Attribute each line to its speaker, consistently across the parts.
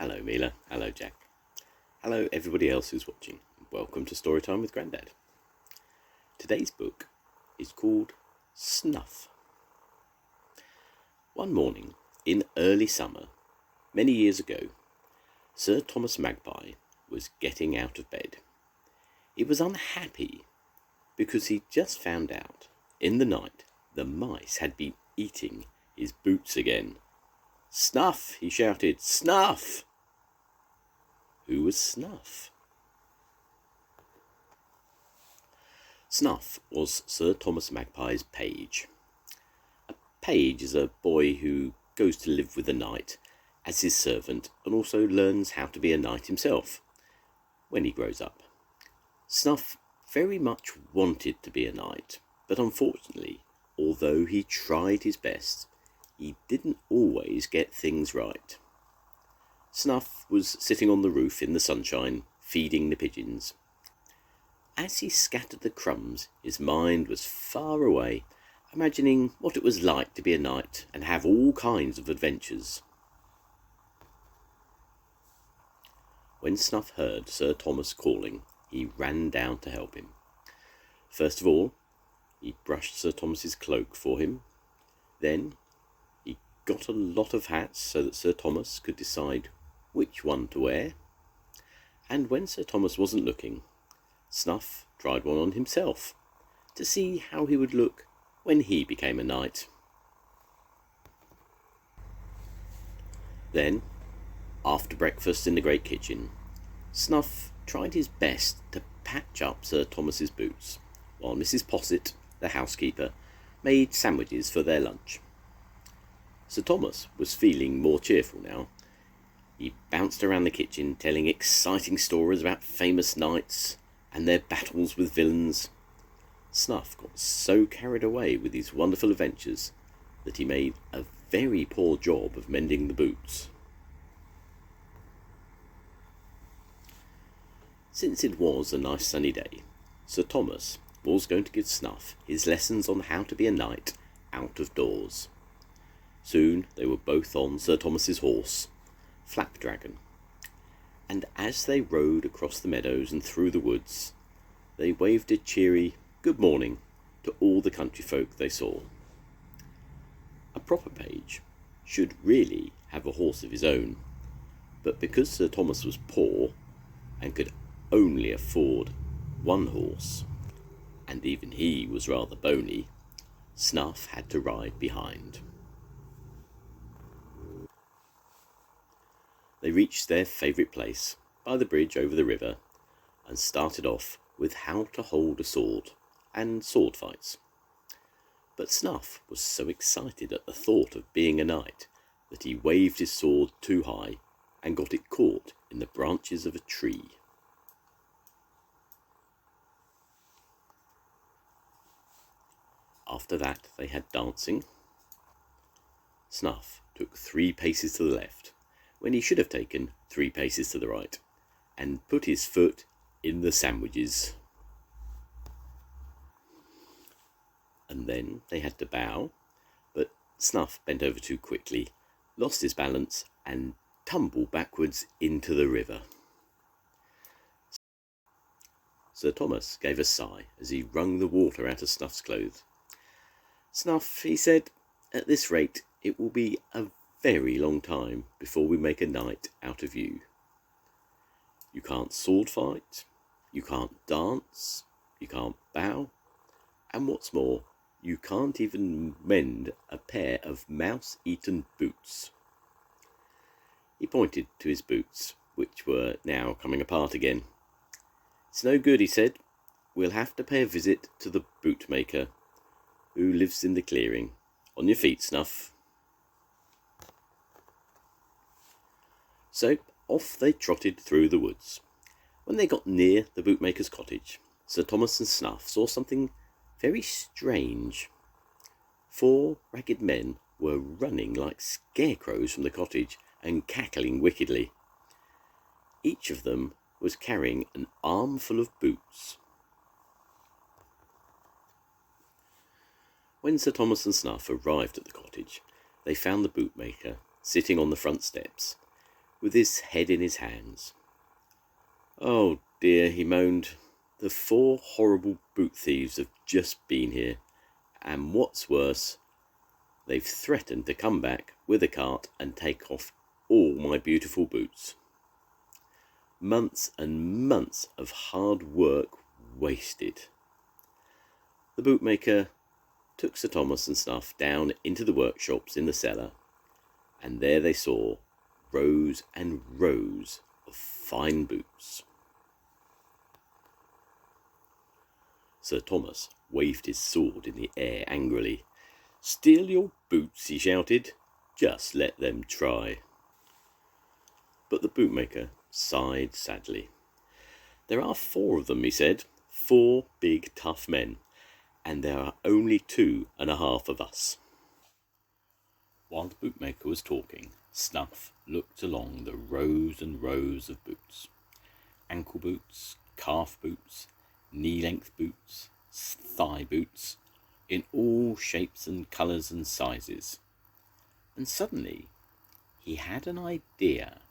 Speaker 1: Hello Mila, hello Jack, hello everybody else who's watching. Welcome to Storytime with Grandad. Today's book is called Snuff. One morning in early summer, many years ago, Sir Thomas Magpie was getting out of bed. He was unhappy because he'd just found out in the night the mice had been eating his boots again. "Snuff!" he shouted. "Snuff!" Who was Snuff? Snuff was Sir Thomas Magpie's page. A page is a boy who goes to live with a knight as his servant and also learns how to be a knight himself when he grows up. Snuff very much wanted to be a knight, but unfortunately, although he tried his best, he didn't always get things right. Snuff was sitting on the roof in the sunshine, feeding the pigeons. As he scattered the crumbs, his mind was far away, imagining what it was like to be a knight and have all kinds of adventures. When Snuff heard Sir Thomas calling, he ran down to help him. First of all, he brushed Sir Thomas's cloak for him. Then he got a lot of hats so that Sir Thomas could decide which one to wear. And when Sir Thomas wasn't looking, Snuff tried one on himself to see how he would look when he became a knight. Then, after breakfast in the great kitchen, Snuff tried his best to patch up Sir Thomas's boots, while Mrs. Posset, the housekeeper, made sandwiches for their lunch. Sir Thomas was feeling more cheerful now. He bounced around the kitchen telling exciting stories about famous knights and their battles with villains. Snuff got so carried away with his wonderful adventures that he made a very poor job of mending the boots. Since it was a nice sunny day, Sir Thomas was going to give Snuff his lessons on how to be a knight out of doors. Soon they were both on Sir Thomas's horse, Flapdragon, and as they rode across the meadows and through the woods, they waved a cheery good morning to all the country folk they saw. A proper page should really have a horse of his own, but because Sir Thomas was poor and could only afford one horse, and even he was rather bony, Snuff had to ride behind. They reached their favourite place by the bridge over the river and started off with how to hold a sword and sword fights. But Snuff was so excited at the thought of being a knight that he waved his sword too high and got it caught in the branches of a tree. After that they had dancing. Snuff took 3 paces to the left, when he should have taken 3 paces to the right, and put his foot in the sandwiches. And then they had to bow, but Snuff bent over too quickly, lost his balance, and tumbled backwards into the river. Sir Thomas gave a sigh as he wrung the water out of Snuff's clothes. "Snuff," he said, "at this rate it will be a very long time before we make a knight out of you. You can't sword fight, you can't dance, you can't bow, and what's more, you can't even mend a pair of mouse-eaten boots." He pointed to his boots, which were now coming apart again. "It's no good," he said. "We'll have to pay a visit to the bootmaker, who lives in the clearing. On your feet, Snuff." So off they trotted through the woods. When they got near the bootmaker's cottage, Sir Thomas and Snuff saw something very strange. 4 ragged men were running like scarecrows from the cottage and cackling wickedly. Each of them was carrying an armful of boots. When Sir Thomas and Snuff arrived at the cottage, they found the bootmaker sitting on the front steps, with his head in his hands. "Oh dear," he moaned, "the 4 horrible boot thieves have just been here, and what's worse, they've threatened to come back with a cart and take off all my beautiful boots. Months and months of hard work wasted." The bootmaker took Sir Thomas and Snuff down into the workshops in the cellar, and there they saw rows and rows of fine boots. Sir Thomas waved his sword in the air angrily. "Steal your boots," he shouted. "Just let them try." But the bootmaker sighed sadly. "There are 4 of them," he said, "4 big tough men, and there are only 2.5 of us." While the bootmaker was talking, Snuff looked along the rows and rows of boots. Ankle boots, calf boots, knee-length boots, thigh boots, in all shapes and colours and sizes. And suddenly he had an idea.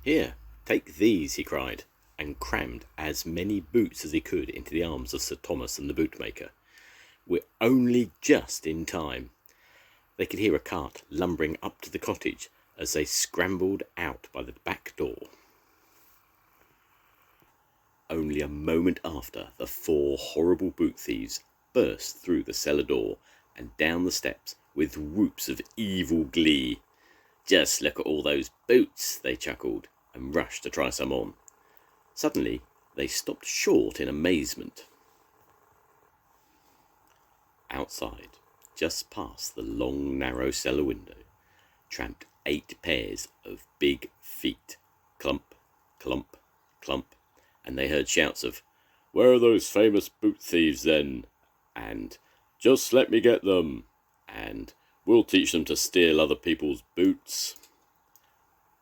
Speaker 1: "Here, take these," he cried, and crammed as many boots as he could into the arms of Sir Thomas and the bootmaker. "We're only just in time." They could hear a cart lumbering up to the cottage as they scrambled out by the back door. Only a moment after, the 4 horrible boot thieves burst through the cellar door and down the steps with whoops of evil glee. "Just look at all those boots," they chuckled, and rushed to try some on. Suddenly they stopped short in amazement. Outside, just past the long narrow cellar window, tramped 8 pairs of big feet. Clump, clump, clump. And they heard shouts of, "Where are those famous boot thieves then?" and "Just let me get them," and "We'll teach them to steal other people's boots."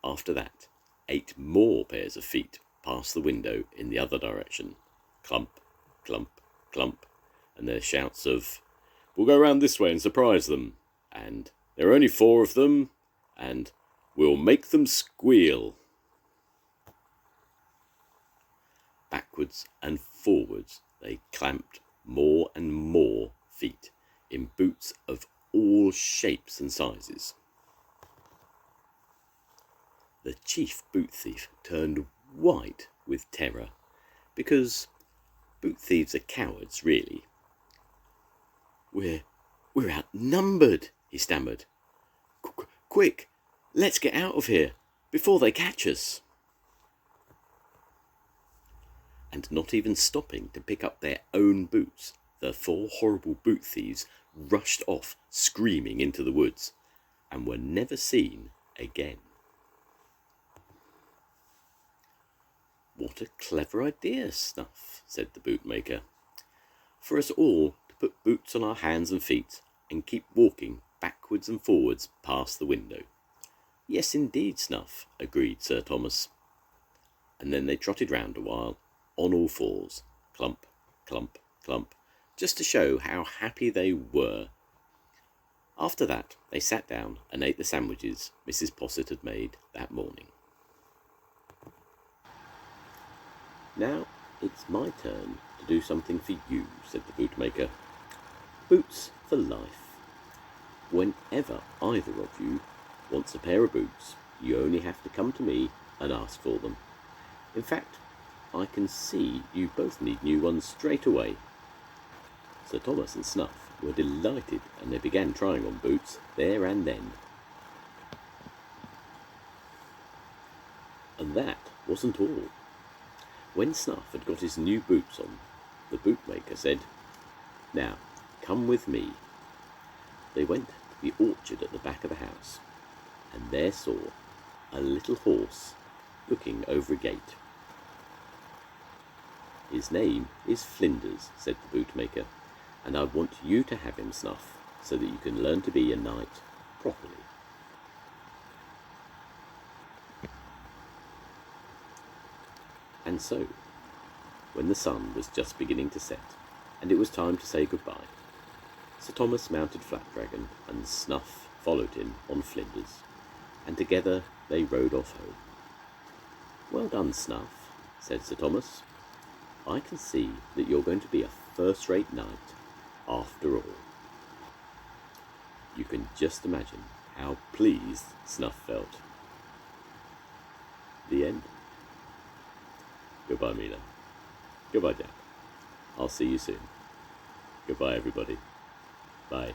Speaker 1: After that, 8 more pairs of feet passed the window in the other direction. Clump, clump, clump, and their shouts of, "We'll go round this way and surprise them," and "There are only 4 of them," and "We'll make them squeal." Backwards and forwards they clamped more and more feet in boots of all shapes and sizes. The chief boot thief turned white with terror, because boot thieves are cowards, really. We're outnumbered," he stammered. Quick, let's get out of here before they catch us." And not even stopping to pick up their own boots, the 4 horrible boot thieves rushed off screaming into the woods, and were never seen again. "What a clever idea, Snuff," said the bootmaker, "for us all to put boots on our hands and feet and keep walking backwards and forwards past the window." "Yes, indeed, Snuff," agreed Sir Thomas. And then they trotted round a while, on all 4s, clump, clump, clump, just to show how happy they were. After that, they sat down and ate the sandwiches Mrs. Posset had made that morning. "Now it's my turn to do something for you," said the bootmaker. "Boots for life. Whenever either of you wants a pair of boots, you only have to come to me and ask for them. In fact, I can see you both need new ones straight away." Sir Thomas and Snuff were delighted, and they began trying on boots there and then. And that wasn't all. When Snuff had got his new boots on, the bootmaker said, "Now, come with me." They went to the orchard at the back of the house, and there saw a little horse looking over a gate. "His name is Flinders," said the bootmaker, "and I want you to have him, Snuff, so that you can learn to be a knight properly." And so, when the sun was just beginning to set, and it was time to say goodbye, Sir Thomas mounted Flapdragon, and Snuff followed him on Flinders, and together they rode off home. "Well done, Snuff," said Sir Thomas. "I can see that you're going to be a first-rate knight after all." You can just imagine how pleased Snuff felt. The end. Goodbye, Mina. Goodbye, Jack. I'll see you soon. Goodbye, everybody. Bye.